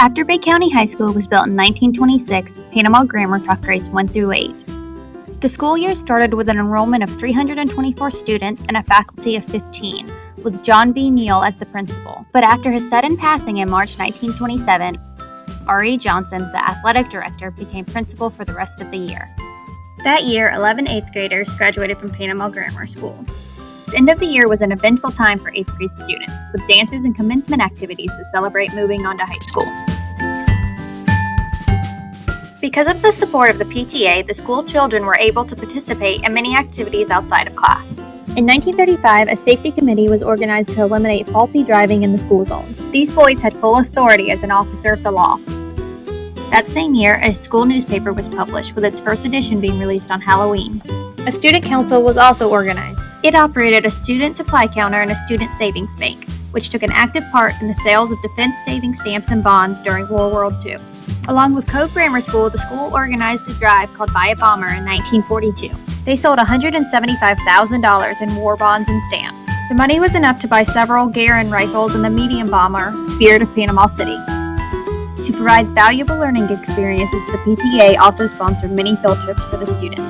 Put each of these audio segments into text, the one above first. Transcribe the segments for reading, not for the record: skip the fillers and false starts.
After Bay County High School was built in 1926, Panama Grammar taught grades 1 through 8. The school year started with an enrollment of 324 students and a faculty of 15, with John B. Neal as the principal. But after his sudden passing in March 1927, R.E. Johnson, the athletic director, became principal for the rest of the year. That year, 11 8th graders graduated from Panama Grammar School. The end of the year was an eventful time for 8th grade students, with dances and commencement activities to celebrate moving on to high school. Because of the support of the PTA, the school children were able to participate in many activities outside of class. In 1935, a safety committee was organized to eliminate faulty driving in the school zone. These boys had full authority as an officer of the law. That same year, a school newspaper was published, with its first edition being released on Halloween. A student council was also organized. It operated a student supply counter and a student savings bank, which took an active part in the sales of defense savings stamps and bonds during World War II. Along with Cove Grammar School, the school organized a drive called Buy a Bomber in 1942. They sold $175,000 in war bonds and stamps. The money was enough to buy several Garand rifles and the medium bomber, Spirit of Panama City. To provide valuable learning experiences, the PTA also sponsored many field trips for the students.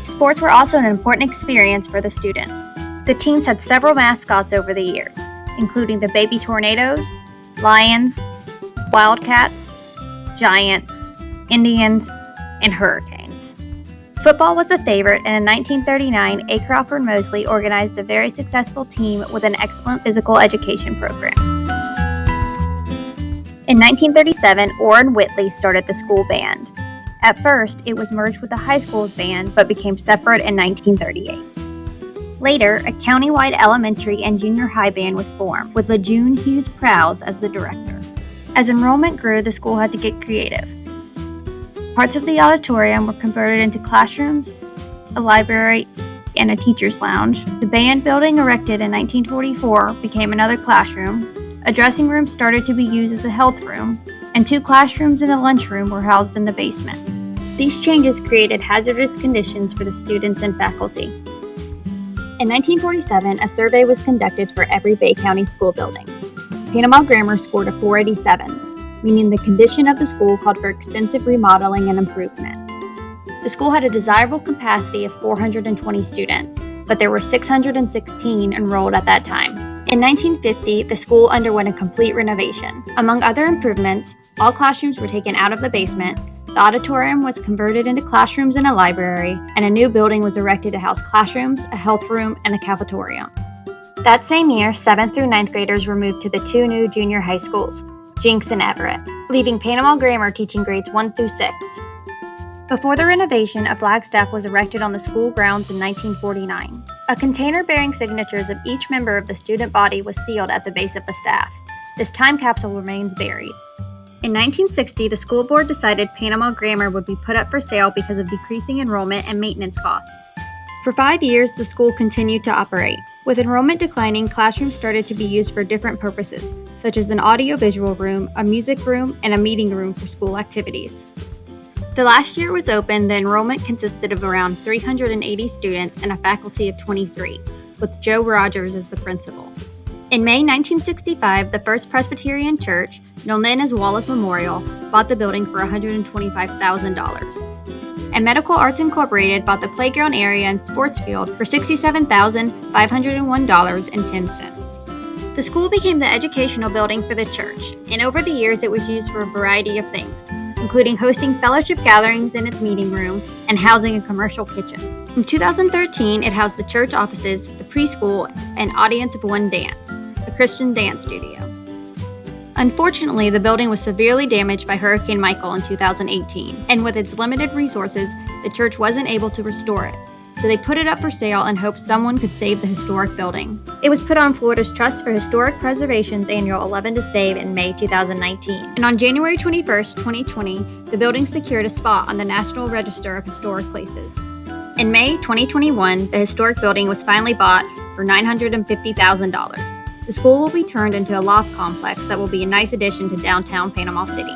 Sports were also an important experience for the students. The teams had several mascots over the years, including the Baby Tornadoes, Lions, Wildcats, Giants, Indians, and Hurricanes. Football was a favorite, and in 1939, A. Crawford Mosley organized a very successful team with an excellent physical education program. In 1937, Orrin Whitley started the school band. At first, it was merged with the high school's band, but became separate in 1938. Later, a countywide elementary and junior high band was formed, with LeJeune Hughes Prowse as the director. As enrollment grew, the school had to get creative. Parts of the auditorium were converted into classrooms, a library, and a teacher's lounge. The band building, erected in 1944, became another classroom. A dressing room started to be used as a health room, and 2 classrooms and a lunchroom were housed in the basement. These changes created hazardous conditions for the students and faculty. In 1947, a survey was conducted for every Bay County school building. Panama Grammar scored a 487, meaning the condition of the school called for extensive remodeling and improvement. The school had a desirable capacity of 420 students, but there were 616 enrolled at that time. In 1950, the school underwent a complete renovation. Among other improvements, all classrooms were taken out of the basement, the auditorium was converted into classrooms and a library, and a new building was erected to house classrooms, a health room, and a cafeteria. That same year, 7th through 9th graders were moved to the 2 new junior high schools, Jinx and Everett, leaving Panama Grammar teaching grades 1 through 6. Before the renovation, a flagstaff was erected on the school grounds in 1949. A container bearing signatures of each member of the student body was sealed at the base of the staff. This time capsule remains buried. In 1960, the school board decided Panama Grammar would be put up for sale because of decreasing enrollment and maintenance costs. For 5 years, the school continued to operate. With enrollment declining, classrooms started to be used for different purposes, such as an audio-visual room, a music room, and a meeting room for school activities. The last year it was open, the enrollment consisted of around 380 students and a faculty of 23, with Joe Rogers as the principal. In May 1965, the First Presbyterian Church, known then as Wallace Memorial, bought the building for $125,000. And Medical Arts Incorporated bought the playground area and sports field for $67,501.10. The school became the educational building for the church, and over the years it was used for a variety of things, including hosting fellowship gatherings in its meeting room and housing a commercial kitchen. From 2013, it housed the church offices, the preschool, and Audience of One Dance, a Christian dance studio. Unfortunately, the building was severely damaged by Hurricane Michael in 2018, and with its limited resources, the church wasn't able to restore it. So they put it up for sale in hopes someone could save the historic building. It was put on Florida's Trust for Historic Preservation's annual 11 to Save in May 2019. And on January 21st, 2020, the building secured a spot on the National Register of Historic Places. In May 2021, the historic building was finally bought for $950,000. The school will be turned into a loft complex that will be a nice addition to downtown Panama City.